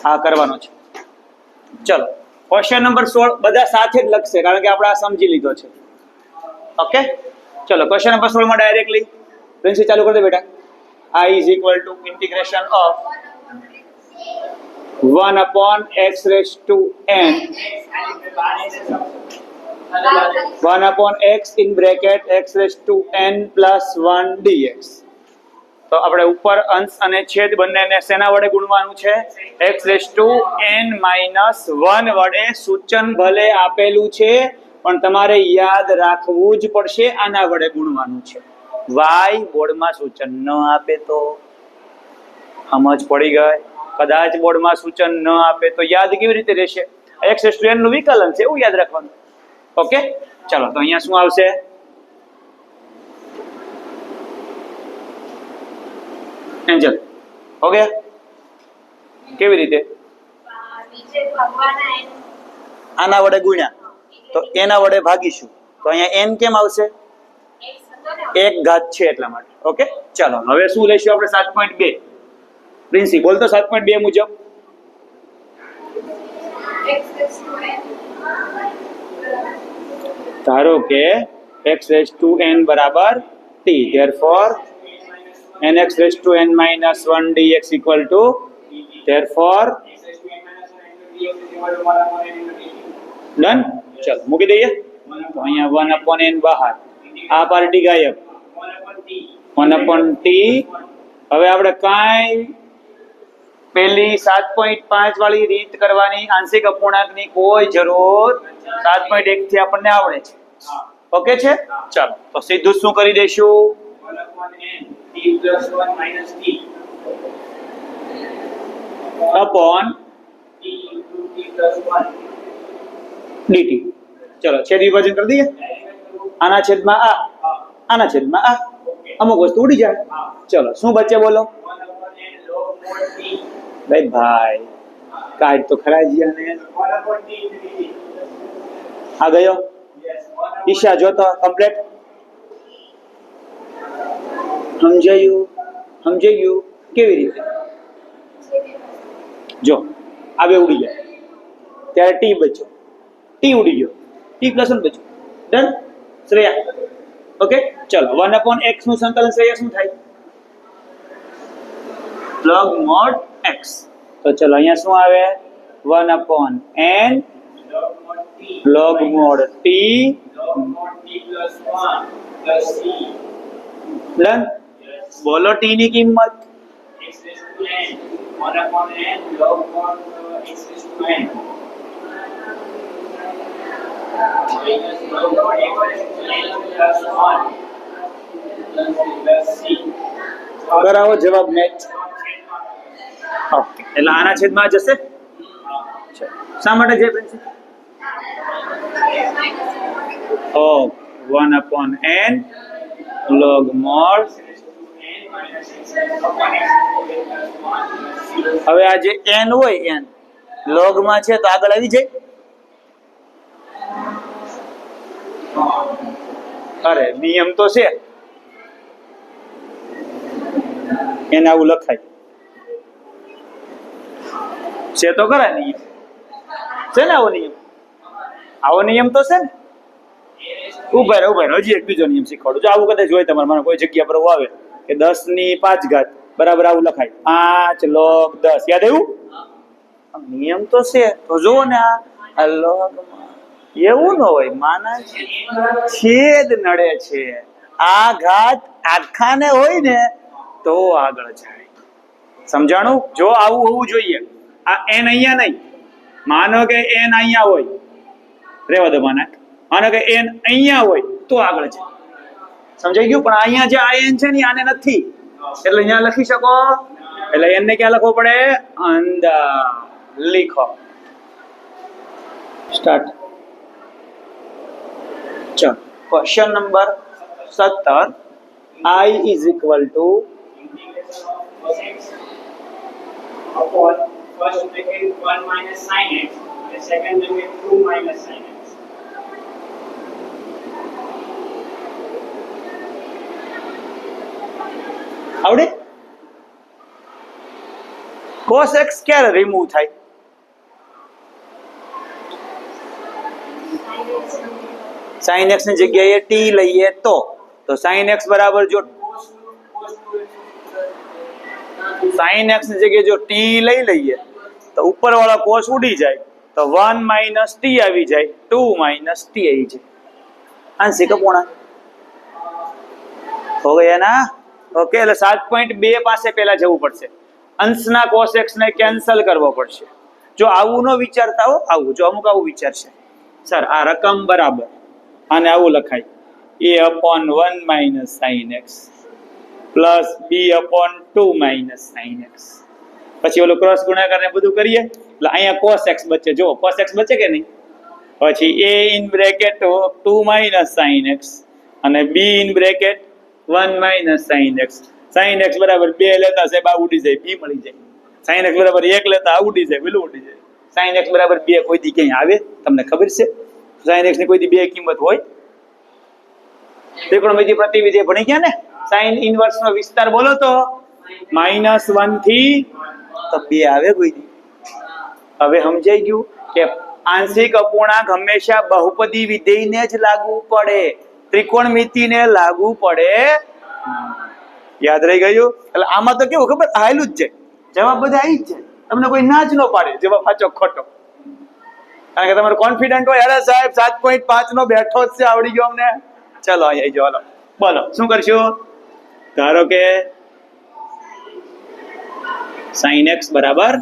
હા કરવાનો છે. ચલો ક્વેશ્ચન નંબર 16 બધા સાથે જ લખશે કારણ કે આપણે આ સમજી લીધો છે. ઓકે ચલો ક્વેશ્ચન નંબર 16 માં ડાયરેક્ટલી પ્રિન્સિપલ ચાલુ કરી દે બેટા. I is equal to integration of 1 upon x raised to n 1 upon x in bracket x raised to n plus 1 dx. તો આપણે ઉપર અંશ અને છેદ બંનેને શેના વડે ગુણવાનું છે? x raised to n minus 1 વડે. સૂચન ભલે આપેલું છે પણ તમારે યાદ રાખવું જ પડશે, આના વડે ગુણવાનું છે. y બોર્ડમાં સૂચન ન આપે તો સમજ પડી ગઈ. કદાચ બોર્ડમાં સૂચન ન આપે તો યાદ કેવી રીતે રહેશે? x raised to n નું વિકલન છે એવું યાદ રાખવાનું. ઓકે ચાલો તો અહીંયા શું આવશે? એન્જલ ઓકે કેવી રીતે? આના વડે ગુણ્યા તો એના વડે ભાગીશું તો અહીંયા n કેમ આવશે? એક ઘાત છે એટલા માટે. ઓકે ચાલો હવે શું લઈશું આપણે? 7.2 પ્રિન્સી બોલ તો 7.2 મુજબ ધારો કે x raised to n બરાબર t, therefore nx raised to n minus 1 dx equal to, therefore done. ચલ મૂકી દઈએ તો અહીંયા 1 upon n બહાર, આ પાર્ટી ગાયબ, 1 upon t. હવે આપણે કાંઈ પેલી 7.5 વાળી રીત કરવાની આંશિક અપૂર્ણાંકની કોઈ જરૂર 7.1 થી આપણને આવડે છે. ઓકે છે ચાલો તો સીધું શું કરી દઈશું? 1 upon dt. ચલો છેદ વિભાજન કરી દઈએ. આના છેદમાં આ, આના છેદમાં આ, અમુક વસ્તુ ઉડી જાય. ચલો શું બચે બોલો? ભાઈ કાઢ તો ખરા જીયાને. આ ગયો ઈશા જોતો કમ્પ્લીટ સમજાયું? સમજાયું કેવી રીતે? જો આ બે ઉડી ગયા ત્યારે ટી બચ્યો, ટી ઉડી ગયો, ટી પ્લસ 1 બચ્યો. ડન શ્રેયા? ઓકે ચલો 1 upon x નું સંકલન શ્રેયા શું થાય? log mod x. તો ચલો અહીંયા શું આવે? 1 upon n log mod t done. બોલો t ની કિંમત? 1 upon n log mod x raised to n minus log mod x raised to n plus 1 plus c. કરાવો જવાબ મેચ. ઓકે એટલે આના છેદમાં જશે. શા માટે છે પ્રિન્સિપલ? ઓ 1 upon n log mod. હવે આ જે n હોય n log માં છે તો આગળ આવી જાય. અરે નિયમ તો છે એને આવું લખાય છે તો ખરા નિયમ છે ને? આવો નિયમ, આવો નિયમ તો છે ને. ઉભા રહો હજી એક બીજો નિયમ શીખવાડું. જો આવું કદાચ હોય તમારે મને કોઈ જગ્યા પર આવે કે 10 ની 5 ઘાત બરાબર આવું લખાય 5 log 10. યાદ આવ્યું? નિયમ તો છે તો જુઓ ને આ log એવું ન હોય, માના છેદ નડે છે. આ ઘાત આખાને હોય ને તો આગળ જાય. સમજાણું? જો આવું હોવું જોઈએ. આ n અહીંયા નહીં, માનો કે n અહીંયા હોય, રેવા દો માનો કે n અહીંયા હોય તો આગળ જાય. સમજાઈ ગયું? પણ અહીંયા જે આ n છે ને આને નથી એટલે અહીંયા લખી શકો. એટલે n ને ક્યાં લખવો પડે? અંદર. લીખો સ્ટાર્ટ. ચલો question number 17. I is equal to upon first bracket 1 minus sin x and second bracket 2 minus sin x. આવડે? cos x ક્યારે રિમૂવ થાય? sin x ની જગ્યાએ t લઈએ તો sin x બરાબર જો sin x ની જગ્યાએ જો t લઈ લઈએ તો ઉપરવાળા cos ઉડી જાય તો 1 minus t આવી જાય, 2 minus t આવી જાય. આંશિક અપૂર્ણાંક હો ગયા ના? ઓકે, એટલે 7.2 પાસે પહેલા જવું પડશે. અંશના cos x ને કેન્સલ કરવો પડશે. જો આવું ન વિચારતા હો, આવું જો અમુક આવું વિચારશે, સર આ રકમ બરાબર આને આવું લખાય a/1 minus sin x plus b/2 minus sin x. પછી ઓલો ક્રોસ ગુણાકાર ને બધું કરીએ એટલે અહીંયા cos x બચે. જો cos x બચે કે નહીં? પછી a in bracket 2 minus sin x અને b in bracket 1 minus sin x. sin x બરાબર 2 લેતા સાહેબ આ ઉડી જાય, b મળી જાય. sin x બરાબર 1 લેતા આ ઉડી જાય, પેલું ઉડી જાય. sin x બરાબર 2 કોઈ દી ક્યાંય આવે? તમને ખબર છે sin x ની કોઈ દી 2 કિંમત હોય? ત્રિકોણમિતિ પ્રતિવિધિ ભણી ગયા ને? sin ઇનવર્સ નો વિસ્તાર બોલો તો -1 થી તો 2 આવે કોઈ દી? હવે સમજાઈ ગયું કે આંશિક અપૂર્ણાંક હંમેશા બહુપદી વિધેયને જ લાગુ પડે, ત્રિકોણમિતિને લાગુ પડે. યાદ રહી ગયું? એટલે આમાં તો કેવું ખબર, આયેલું જ જાય, જવાબ બધા આવી જ જાય, તમને કોઈ ના જ ન પાડે જવાબ સાચો ખોટો. કારણ કે તમારે કોન્ફિડન્ટ હોય, અરે સાહેબ 7.5 નો બેઠો જ છે, આવડી ગયો અમને. ચલો અહીં જો, હાલો બોલો શું કરશું? ધારો કે sin x બરાબર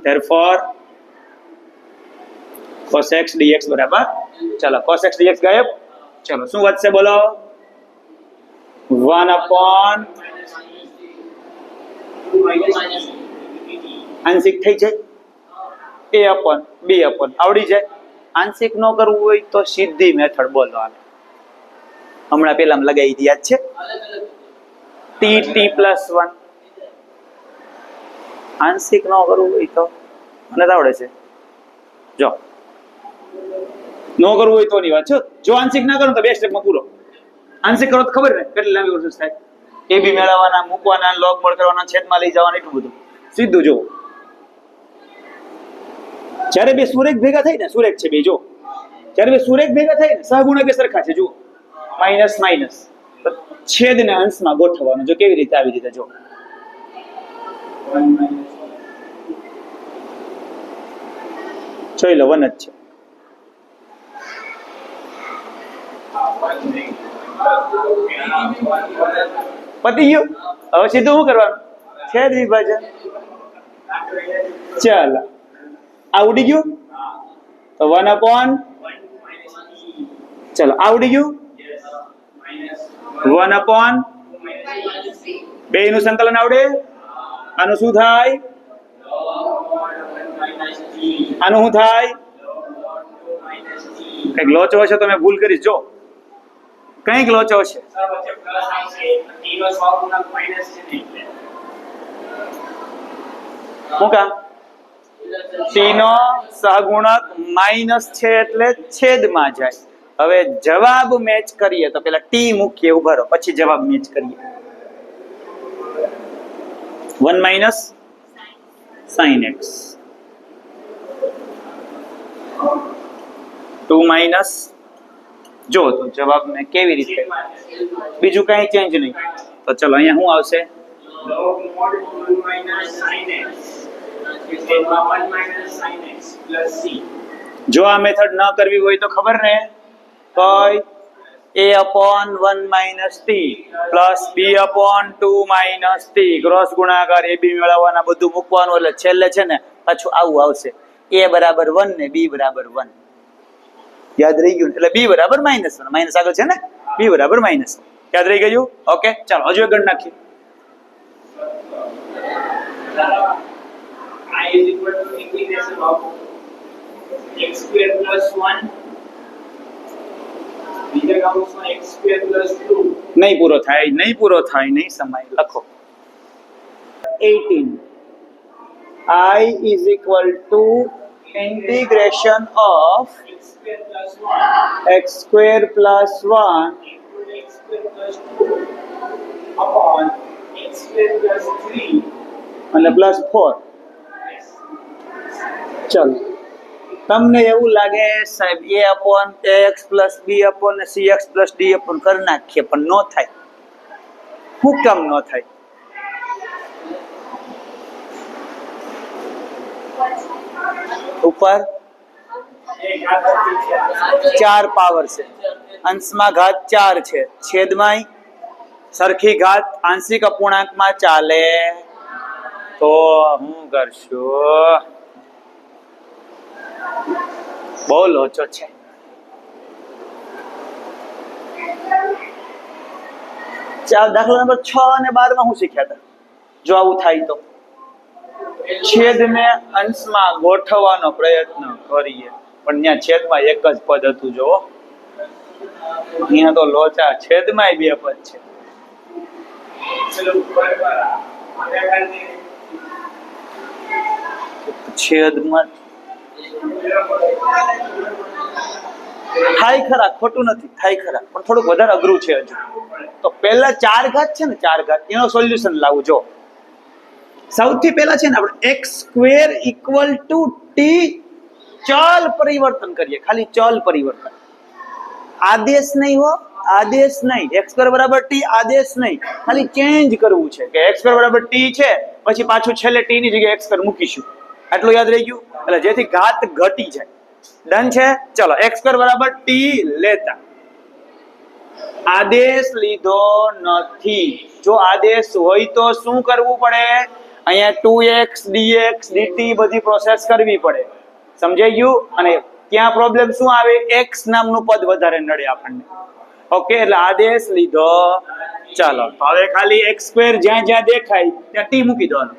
therefore cos x dx બરાબર. ચલો cos x dx ગાયબ. ચલો શું વધશે બોલો? 1 upon આંશિક થઈ જાય a upon b upon આવડી જાય. આંશિક નો કરવું હોય તો સીધી મેથડ બોલો. હમણાં પેલા લગાવી દી, યાદ છે? t + 1. આંશિક ન કરવું હોય તો મને આવડે છે. જો નો કરવું હોય તો ની વાત છે. જો આંશિક ના કરો તો બે સ્ટેપમાં પૂરો. આંશિક કરો તો ખબર ને કેટલી લાંબી પ્રોસેસ થાય. એ બી મેળવવાના, મૂકવાના, લોગમોડ કરવાના, છેદમાં લઈ જવાના, એટલું બધું. સીધું જો જ્યારે બે સુરેખ ભેગા થાય ને, સુરેખ છે બે, જો જ્યારે બે સુરેખ ભેગા થાય ને, સહગુણક બે સરખા છે. જો માઇનસ માઇનસ તો છેદને અંશમાં ગોઠવવાનો. જો કેવી રીતે, આવી રીતે જો જોઈ લો, 1 જ છે. પતી ગયું. હવે સીધું શું કરવાનું? છેદ વિભાજન. ચાલ આવડી ગયું તો 1 upon, ચલો આવડી ગયું 1 upon, બે નું સંકલન આવડે. આનું શું થાય? આનું શું થાય? કઈક લોચો હશે તો મેં ભૂલ કરીશ. જો કઈક લોચો હશે. શું કામ? t નો સહગુણક માઇનસ છે એટલે છેદમાં જાય. હવે જવાબ મેચ કરીએ તો પેલા t મૂકીએ, ઉભા રહો, પછી જવાબ મેચ કરીએ. 1 minus sin x, 2 minus, જો તો જવાબ મેં કેવી રીતે, બીજું કઈ ચેન્જ નહીં. તો ચલો અહીંયા શું આવશે? log mod 1 minus sin x is 1 minus sin x plus c. જો આ મેથડ ન કરવી હોય તો ખબર ને, કઈ a/1 minus t plus b/2 minus t cross ગુણાકાર ab મેળવવાના, બધું મૂકવાનું, એટલે છેલ્લે છે ને પાછું આવું આવશે, a બરાબર 1 ને b બરાબર 1. યાદ રહી ગયું? એટલે b બરાબર -1, માઇનસ આગળ છે ને, b બરાબર -1. યાદ રહી ગયું? ઓકે, ચાલો હજુ એક ગણ નાખીએ. I is equal to integration of x square plus 1 બીજા કાઉન્સમાં x square plus 2. નહીં પૂરો થાય, નહીં પૂરો થાય, નહીં સમાય. લખો 18. I is equal to integration of x square plus 1 x square plus 1 into x square plus 2 upon x square plus 3 અને પ્લસ 4 ચલો તમને એવું લાગે સાહેબ a upon ax plus b upon cx plus d upon કરી નાખીએ પણ નો થાય શું કામ નો થાય ઉપર 4 પાવર છે અંશમાં ઘાત 4 છે છેદમાં સરખી ઘાત આંશિક અપૂર્ણાંકમાં ચાલે તો હું કરશું બહુ લોચો છે ચાલ દાખલા નંબર 6 અને 12 માં હું શીખ્યા હતા જો આવું થાય તો છેદને અંશમાં ગોઠવવાનો પ્રયત્ન કરીએ પણ ત્યાં છેદમાં એક જ પદ હતું જો અહીંયા તો લોચા છેદમાં બે પદ છે છેદમાં થાય ખરા ખોટું નથી થાય ખરા પણ થોડુંક વધારે અઘરું છે હજુ તો પહેલા 4 ઘાત છે ને 4 ઘાત એનો સોલ્યુશન લાવું જો સૌથી પહેલા છે ને આપણે x² = t ચલ પરિવર્તન કરીએ ખાલી ચલ પરિવર્તન આદેશ નહીં હો આદેશ નહીં x² = t આદેશ નહીં ખાલી ચેન્જ કરવું છે કે x² = t છે પછી પાછું છેલ્લે t ની જગ્યાએ x² મૂકીશું આટલું યાદ રહી ગયું એટલે જેથી ઘાત ઘટી જાય ડન છે ચલો x² = t લેતા આદેશ લીધો નથી જો આદેશ હોય તો શું કરવું પડે અહીંયા 2x dx dt બધી પ્રોસેસ કરવી પડે સમજાઈ ગયું અને ત્યાં પ્રોબ્લેમ શું આવે x નામનું પદ વધારે નડે આપણને ઓકે એટલે આદેશ લીધો ચાલો હવે ખાલી x² જ્યાં જ્યાં દેખાય ત્યાં t મૂકી દેવાનું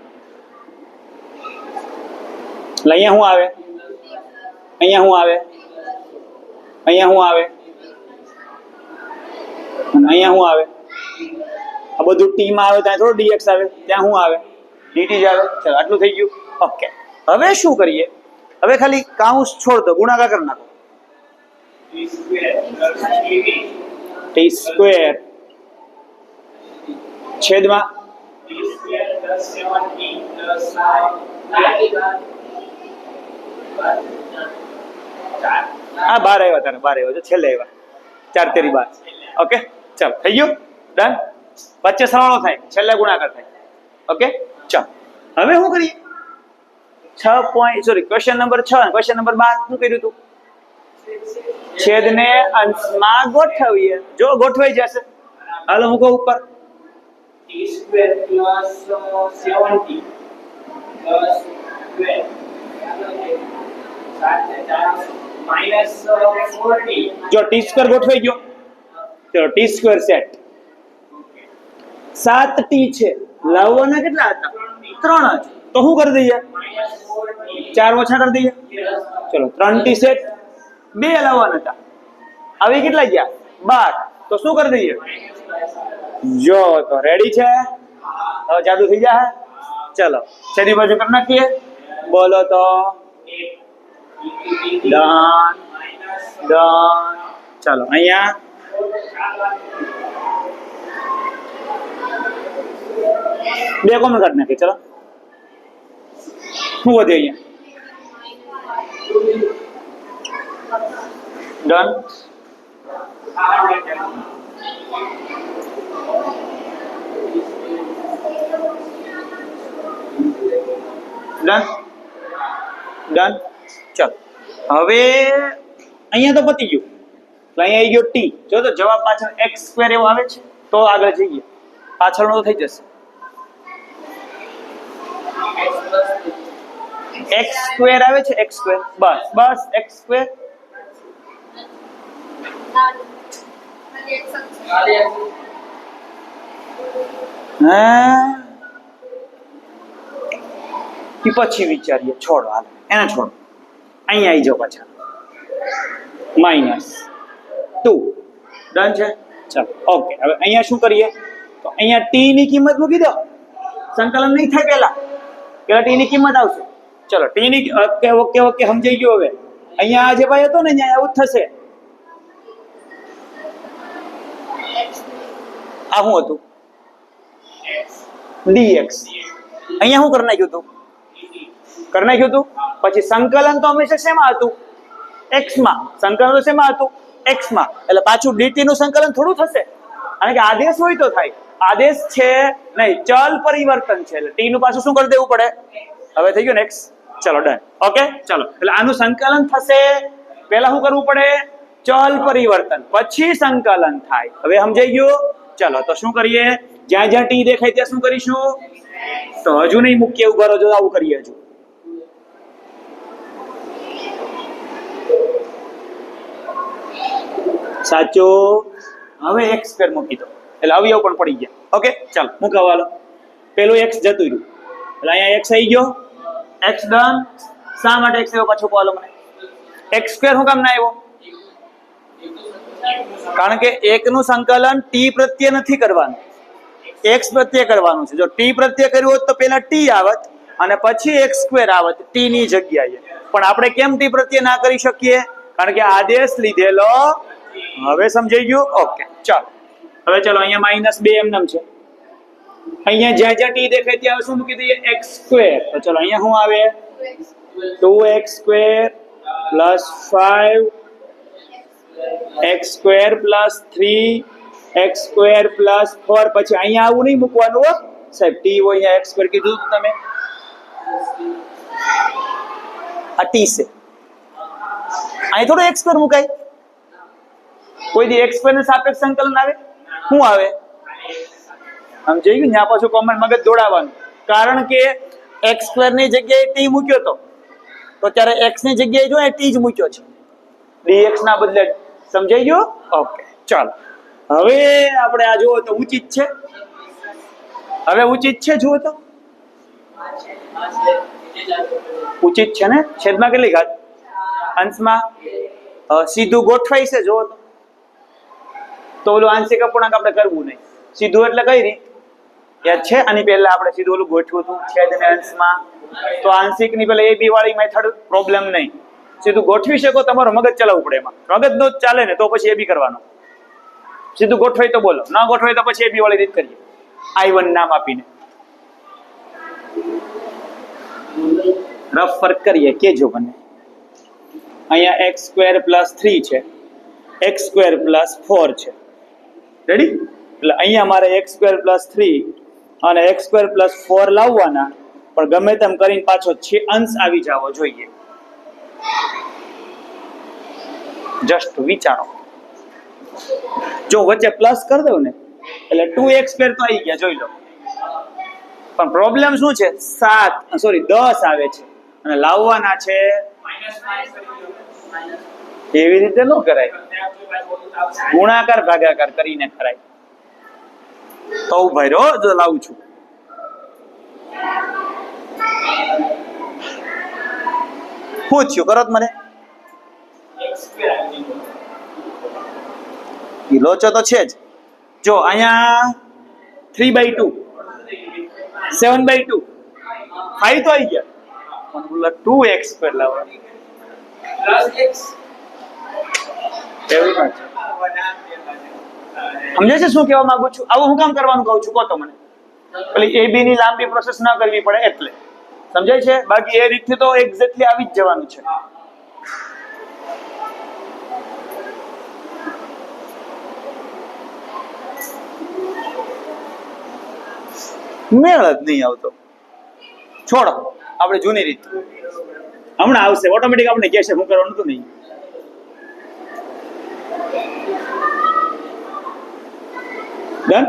એટલે અહીંયા શું આવે અહીંયા શું આવે અહીંયા શું આવે અને અહીંયા શું આવે આ બધું t માં આવે ત્યાં થોડું dx આવે ત્યાં શું આવે dt જ આવે ચાલો આટલું થઈ ગયું ઓકે હવે શું કરીએ હવે ખાલી કાઉન્સ છોડ દો ગુણાકાર કરી નાખો t² છેદમાં હા 12 આવ્યા તારે 12 આવ્યો છેલ્લે આવ્યા 4 તેરી 12 ઓકે ચાલ થઈ ગયું ડન વચ્ચે સરવાળો થાય છેલ્લે ગુણાકાર થાય ઓકે ચાલ હવે શું કરીએ 6 ક્વેશ્ચન નંબર 6 અને ક્વેશ્ચન નંબર 12 શું કર્યું તું છેદને અંશમાં ગોઠવીએ જો ગોઠવાઈ જશે હાલો મૂકો ઉપર t² + 70 -40 જો t² ગોઠવાઈ ગયો ચલો t² સેટ 7t છે લાવવાના કેટલા હતા 3 જ તો શું કરી દઈએ 4 ઓછા કરી દઈએ ચલો 3t સેટ 2 લાવવાના હતા આવી કેટલા ગયા 12 તો શું કરી દઈએ જો તો રેડી છે હવે જાદુ થઈ જાય ચલો છેલ્લી બાજુ કરી નાખીએ બોલો તો ડન ડન ચાલો અહીંયા બે કોમન કાઢી નાખીએ ચલો શું વધે અહીંયા ડન ડન ડન ચાલો હવે અહીંયા તો પતી ગયું એટલે અહીંયા આવી ગયો t જો તો જવાબ પાછળ x² એવો આવે છે તો આગળ જઈએ પાછળનો તો થઈ જશે x² આવે છે x² બસ બસ x². હા પછી વિચારીએ છોડો હાલ એને છોડો અહીંયા આવી જાઓ પાછા -2 ડન છે ચાલો ઓકે હવે અહીંયા શું કરીએ તો અહીંયા t ની કિંમત મૂકી દો સંકલન નહીં થાય પહેલા t ની કિંમત આવશે ચલો t ની ઓકે ઓકે ઓકે સમજાઈ ગયું હવે અહીંયા આજે ભાઈ હતો ને અહીંયા આવું થશે આ શું હતું dx અહીંયા શું કરી નાખ્યું હતું કરી નાખ્યું હતું. પછી સંકલન તો હંમેશા શેમાં હતું? x માં. સંકલન તો શેમાં હતું? x માં. એટલે પાછું dt નું સંકલન થોડું થશે, કારણ કે આદેશ હોય તો થાય. આદેશ છે નહીં, ચલ પરિવર્તન છે, એટલે t નું પાછું શું કરી દેવું પડે? હવે થઈ ગયું ને x. ચલો ડન. ઓકે ચલો, એટલે આનું સંકલન થશે. પહેલા શું કરવું પડે? ચલ પરિવર્તન, પછી સંકલન થાય. હવે સમજાઈ ગયું? ચલો તો શું કરીએ? જ્યાં જ્યાં t દેખાય ત્યાં શું કરીશું? તો હજુ નહીં મૂકીએ, ઉભા રહો, જો આવું કરીએ હજુ. સાચો. હવે x સ્ક્વેર મૂકી દો, એટલે અવયવ પણ પડી ગયા. ઓકે ચાલો મૂકાવો. હાલો, પેલું x જતું રહ્યું, એટલે અહીંયા x આવી ગયો. x done. શા માટે x આવ્યો પાછો? કહો મને. x સ્ક્વેર શું કામ ના આવ્યો? કારણ કે એક નું સંકલન t પ્રત્યે નથી કરવાનું, x પ્રત્યે કરવાનું છે. જો t પ્રત્યે કર્યું હોત તો પેલા t આવત અને પછી x સ્ક્વેર આવત t ની જગ્યાએ. પણ આપણે કેમ t પ્રત્યે ના કરી શકીએ? કારણ કે આદેશ લીધેલો. હવે સમજાઈ ગયું? ઓકે ચાલો. હવે ચલો, અહીંયા -2 એમનેમ છે. અહીંયા જ્યાં જ્યાં t દેખાય ત્યાં શું મૂકી દઈએ? x square. તો ચલો અહીંયા શું આવે? 2x square plus 5x square plus 3x square plus 4. પછી અહીંયા આવું નહીં મૂકવાનું હો સાહેબ, t હોય અહીંયા x સ્ક્વેર કીધું તમે. આ t છે, અહીં થોડું x સ્ક્વેર મુકાય. કોઈ દી x સ્ક્વેર ને સાપેક્ષ સંકલન આવે? શું આવે? સમજાઈ ગયું? ત્યાં પાછું કોમન મગજ દોડાવવાનું. કારણ કે x સ્ક્વેર ની જગ્યાએ t મૂક્યો તો ત્યારે x ની જગ્યાએ જો t જ મૂક્યો છે, dx ના બદલે. સમજાઈ ગયું? ઓકે ચાલો. હવે આપણે આ જુઓ તો ઉચિત છે. હવે ઉચિત છે, જુઓ તો ઉચિત છે ને. છેદમાં કેટલી ઘાત? અંશમાં સીધું ગોઠવાય છે. જુઓ તો ઓલું આંશિક અપૂર્ણાંક આપણે કરવું નહીં. સીધું એટલે કઈ રીત યાદ છે? આની પહેલા આપણે સીધું ઓલું ગોઠવ્યું હતું છેદ અને અંશમાં. તો આંશિક ની પહેલા ab વાળી મેથડ પ્રોબ્લેમ નહીં. સીધું ગોઠવી શકો, તમારો મગજ ચલાવવું પડે. એમાં મગજ નો ચાલે ને તો પછી ab કરવાનો. સીધું ગોઠવાય તો બોલો, ના ગોઠવાય તો પછી ab વાળી રીત કરીએ, I1 નામ આપીને. રફ ફર્ક કરીએ, કેજો મને. અહીંયા x સ્ક્વેર પ્લસ 3 છે, x સ્ક્વેર પ્લસ 4 છે. રેડી? એટલે અહીંયા મારે x સ્ક્વેર પ્લસ 3 અને x સ્ક્વેર પ્લસ 4 લાવવાના, પણ ગમે તેમ કરીને પાછો છે અંશ આવી જવો જોઈએ. જસ્ટ વિચારો. જો વચ્ચે પ્લસ કરી દઉં ને એટલે 2x સ્ક્વેર તો આવી ગયા, જોઈ લો. પણ પ્રોબ્લેમ શું છે? 10 આવે છે અને લાવવાના છે. એવી રીતે ન કરાય, ગુણાકાર ભાગાકાર કરીને કરાય. તો ભાઈ રો જો લાવું છું. પૂછ્યું કરો મને. લોચો તો છે જ. જો અહીંયા 3/2 7/2 5 તો આવી ગયા, પણ બોલા 2x સ્ક્વેર લાવો એવું ના છે. સમજે છે શું કહેવા માંગુ છું? આવું હું કામ કરવાનું કહું છું? કહો તો મને. પેલી ab ની લાંબી પ્રોસેસ ના કરવી પડે એટલે. સમજાય છે? બાકી એ રીતથી તો એક્ઝેક્ટલી આવી જ જવાનું છે. મેળ જ નહીં આવતો. છોડો, આપણે જૂની રીત. હમણાં આવશે ઓટોમેટિક. આપણે કહેશે શું કરવાનું હતું નહીં. ડન.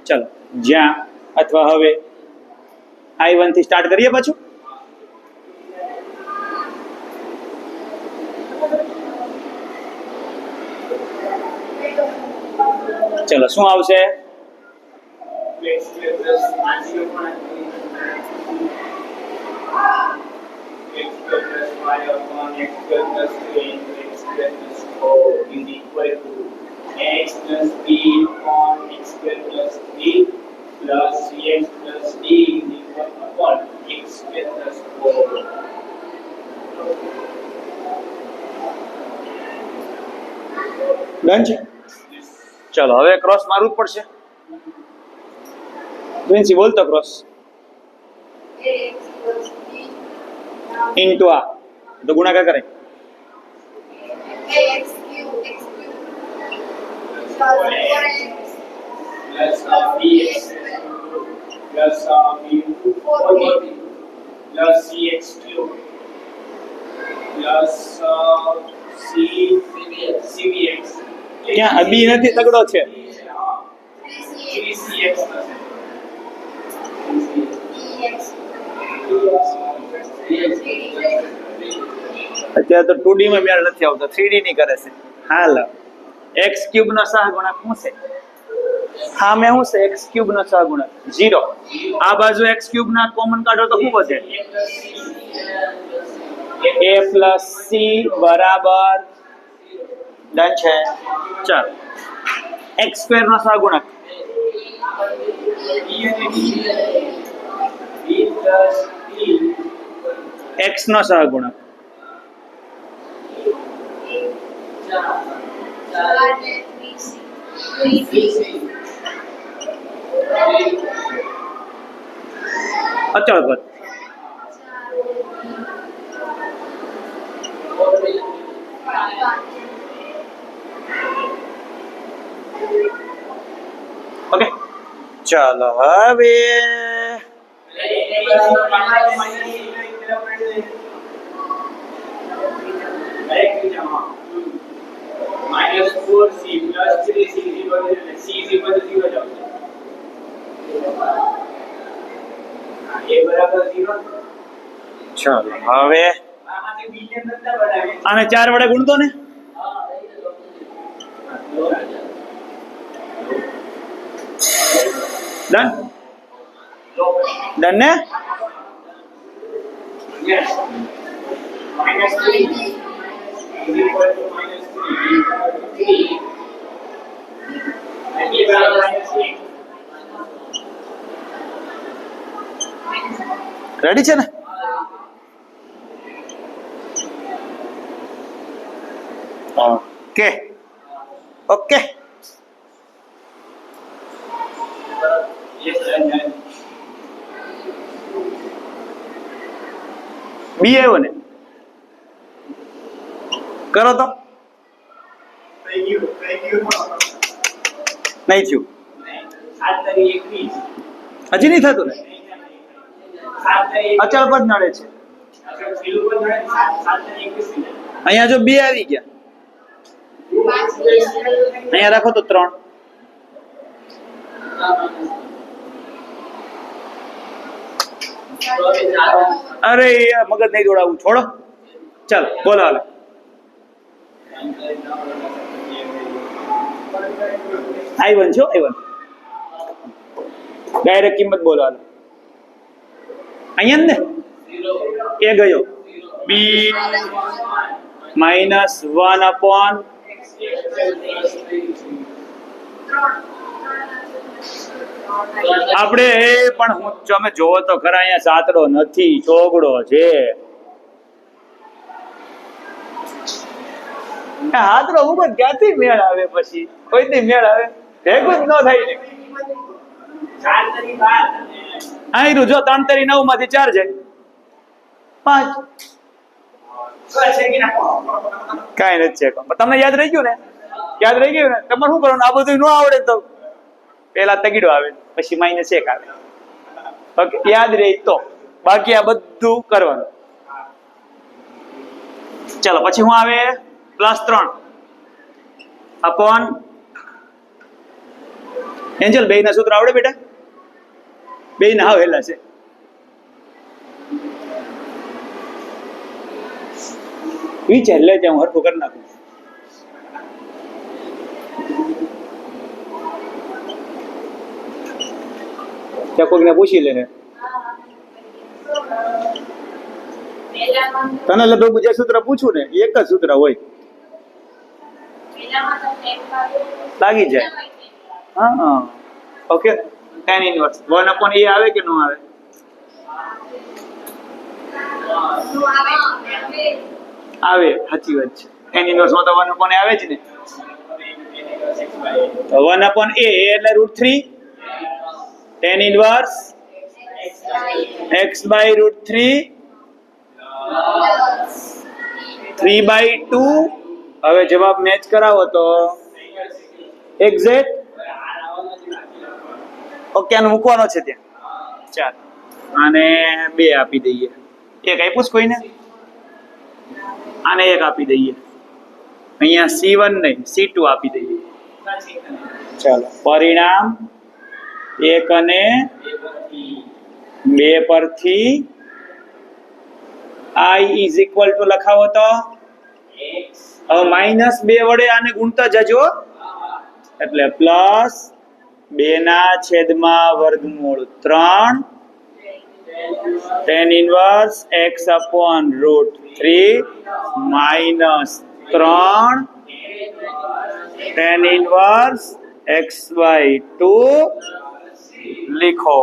ચાલો, જ્યાં અથવા હવે I1 થી સ્ટાર્ટ કરીએ પાછું. ચલો શું આવશે? x plus b upon x square plus 3 plus cx plus d is equal upon x square plus 4. Done છે. ચલો હવે ક્રોસ મારવું જ પડશે. પ્રિન્સી બોલતો ક્રોસ. ઇન્ટુ આ તો ગુણાકાર કરે plus bx plus b plus cx cube plus cbx ક્યાં બી નથી તગડો છે 3cx અત્યારે તો 2D માં મેળ નથી આવતો 3D ની કરે છે હાલ x ક્યુબ નો સહગુણક શું છે હા મેં શું છે x ક્યુબ નો સહગુણક 0 આ બાજુ x ક્યુબ ના કોમન કાઢો તો શું વધે a plus c બરાબર ડન છે ચાલ x સ્ક્વેર નો સહગુણક b plus b x નો સહગુણક અચળ પદ ઓકે ચાલો હવે -4c plus 3c c બરાબર 0 જ આવશે a બરાબર 0 ચાલો હવે આમાંથી b ને બધા બનાવીએ આને 4 વડે ગુણતો ને ડન ડન ને yes -3 is equal to -3 and a બરાબર -1 રેડી છે ને ઓકે ઓકે yes and બી આવ્યો ને કરો તો નહીં થયું 7 તરી 21 હજી નહીં થતું ને 7 તરી અચળ પદ નડે છે અગર છેલ્લું પર મળે 7 તરી 21 અહીંયા જો બે આવી ગયા અહીંયા રાખો તો 3 અરે યાર મગજ નહીં દોડાવું છોડો ચાલો બોલો હાલો I1 છો I1 ડાયરેક્ટ કિંમત બોલો હાલો અહીંયા ને એ ગયો b -1 upon આપણે એ પણ હું તમે જોવો તો ખરા અહીંયા સાતડો નથી ચોગડો છે હાથડો ઉપર ક્યાંથી મેળ આવે પછી કોઈથી મેળ આવે ભેગું જ ન થાય ને 4 તરી 12 અહીં જો 3 તરી 9 માંથી 4 જાય 5 કાંઈ નથી છે તમને યાદ રહી ગયું ને યાદ રહી ગયું ને તમારે શું કરવાનું આ બધું ન આવડે તો પેલા તગીડો આવે પછી -1 આવે ઓકે યાદ રહે તો બાકી આ બધું કરવાનું ચલો પછી હું આવે +3 અપોન એન્જલ બે ના સૂત્ર આવડે બેટા બે ના હાવ હેલા છે વિચાર લે હું હરખું કરી નાખું ત્યાં કોઈકને પૂછી લે તને લગભગ જે સૂત્ર પૂછું ને એક જ સૂત્ર હોય લાગી જાય હા okay tan inverse 1 upon a આવે કે ન આવે આવે સાચી વાત છે tan ઇન્વર્સ માં તો 1 upon a આવે જ ને તો 1 upon a એટલે √3 tan ઇન્વર્સ x/√3 3/2 હવે જવાબ મેચ કરાવો તો એક્ઝેક્ટ ઓકે આને મૂકવાનો છે ત્યાં ચાલ આને 2 આપી દઈએ એક આપ્યું છે કોઈને આને 1 આપી દઈએ અહીંયા C1 નહીં C2 આપી દઈએ ચાલો પરિણામ 1 અને 2 પરથી I is equal to લખાવો તો હવે -2 વડે આને ગુણતા જજો એટલે પ્લસ 2 ના છેદમાં વર્ગમૂળ 3 tan inverse x/√3 minus 3 tan inverse x/2 लिखो।